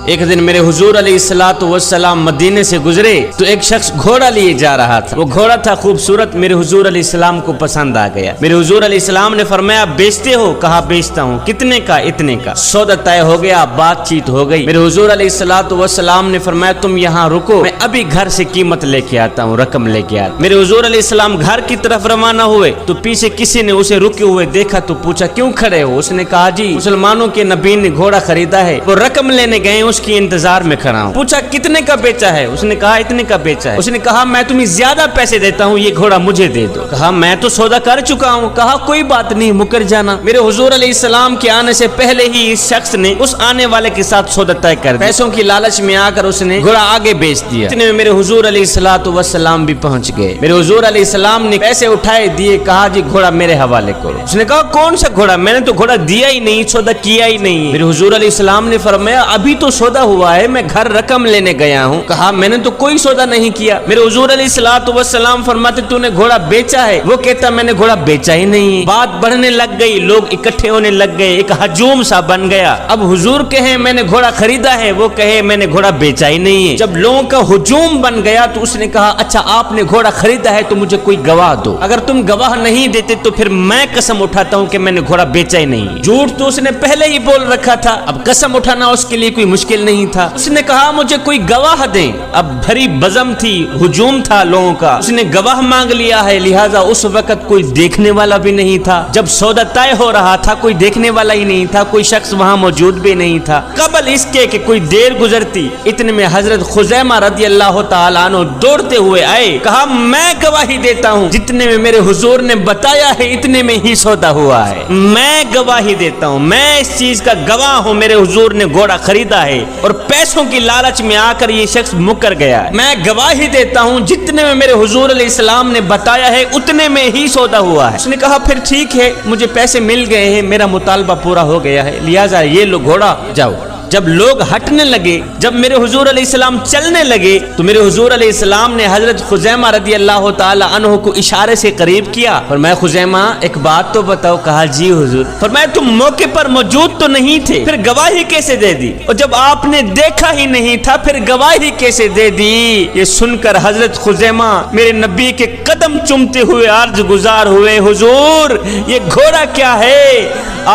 ایک دن میرے حضور علیہ الصلوۃ والسلام مدینے سے گزرے تو ایک شخص گھوڑا لیے جا رہا تھا. وہ گھوڑا تھا خوبصورت, میرے حضور علیہ السلام کو پسند آ گیا. میرے حضور علیہ السلام نے فرمایا بیچتے ہو؟ کہا بیچتا ہوں. کتنے کا؟ اتنے کا. سودا طے ہو گیا, بات چیت ہو گئی. میرے حضور علیہ الصلوۃ والسلام نے فرمایا تم یہاں رکو, میں ابھی گھر سے قیمت لے کے آتا ہوں, رقم لے کے آتا. میرے حضور علیہ السلام گھر کی طرف روانہ ہوئے تو پیچھے کسی نے اسے رکے ہوئے دیکھا تو پوچھا کیوں کھڑے ہو؟ اس نے کہا جی مسلمانوں کے نبی نے گھوڑا خریدا ہے, وہ رقم لینے گئے, اس کی انتظار میں کھڑا ہوں. پوچھا کتنے کا بیچا ہے؟ اس نے کہا اتنے کا بیچا ہے. اس نے کہا میں تمہیں زیادہ پیسے دیتا ہوں, یہ گھوڑا مجھے دے دو. کہا میں تو سودا کر چکا ہوں. کہا کوئی بات نہیں, مکر جانا. میرے حضور علیہ السلام کے آنے سے پہلے ہی اس شخص نے اس آنے والے کے ساتھ سودا طے کر دیا. پیسوں کی لالچ میں آ کر اس نے گھوڑا آگے بیچ دیا. اتنے میں میرے حضور علیہ الصلوۃ والسلام بھی پہنچ گئے. میرے حضور علیہ السلام نے پیسے اٹھائے دیے, کہا جی گھوڑا میرے حوالے کرو. اس نے کہا کون سا گھوڑا؟ میں نے تو گھوڑا دیا ہی نہیں, سودا کیا ہی نہیں. میرے حضور علیہ السلام نے فرمایا ابھی تو سودا ہوا ہے, میں گھر رقم لینے گیا ہوں. کہا میں نے تو کوئی سودا نہیں کیا. میرے حضور علیہ الصلوۃ والسلام فرماتے تو نے گھوڑا بیچا ہے؟ وہ کہتا میں نے گھوڑا بیچا ہی نہیں. بات بڑھنے لگ گئی, لوگ اکٹھے ہونے لگ گئے, ایک ہجوم سا بن گیا. اب حضور کہے میں نے گھوڑا خریدا ہے, وہ کہے میں نے گھوڑا بیچا ہی نہیں ہے. جب لوگوں کا ہجوم بن گیا تو اس نے کہا اچھا آپ نے گھوڑا خریدا ہے تو مجھے کوئی گواہ دو. اگر تم گواہ نہیں دیتے تو پھر میں قسم اٹھاتا ہوں کہ میں نے گھوڑا بیچا ہی نہیں. جھوٹ تو اس نے پہلے ہی بول رکھا تھا, اب قسم اٹھانا اس کے لیے کوئی مشکل نہیں تھا. اس نے کہا مجھے کوئی گواہ دیں. اب بھری بزم تھی, ہجوم تھا لوگوں کا, اس نے گواہ مانگ لیا ہے, لہذا اس وقت کوئی دیکھنے والا بھی نہیں تھا. جب سودا طے ہو رہا تھا کوئی دیکھنے والا ہی نہیں تھا, کوئی شخص وہاں موجود بھی نہیں تھا. قبل اس کے کہ کوئی دیر گزرتی اتنے میں حضرت خزیمہ رضی اللہ تعالیٰ عنہ دوڑتے ہوئے آئے. کہا میں گواہی دیتا ہوں, جتنے میں میرے حضور نے بتایا ہے اتنے میں ہی سودا ہوا ہے. میں گواہی دیتا ہوں, میں اس چیز کا گواہ ہوں, میرے حضور نے گھوڑا خریدا ہے اور پیسوں کی لالچ میں آ کر یہ شخص مکر گیا ہے. میں گواہی دیتا ہوں جتنے میں میرے حضور علیہ السلام نے بتایا ہے اتنے میں ہی سودا ہوا ہے. اس نے کہا پھر ٹھیک ہے, مجھے پیسے مل گئے ہیں, میرا مطالبہ پورا ہو گیا ہے, لہذا یہ لو گھوڑا جاؤ. جب لوگ ہٹنے لگے, جب میرے حضور علیہ السلام چلنے لگے تو میرے حضور علیہ السلام نے حضرت خزیمہ رضی اللہ تعالی عنہ کو اشارے سے قریب کیا. فرمایا خزیمہ ایک بات تو بتاؤ. کہا جی حضور. فرمایا تم موقع پر موجود تو نہیں تھے, پھر گواہی کیسے دے دی؟ اور جب آپ نے دیکھا ہی نہیں تھا پھر گواہی کیسے دے دی؟ یہ سن کر حضرت خزیمہ میرے نبی کے قدم چومتے ہوئے عرض گزار ہوئے حضور یہ گھوڑا کیا ہے؟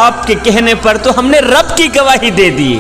آپ کے کہنے پر تو ہم نے رب کی گواہی دے دی.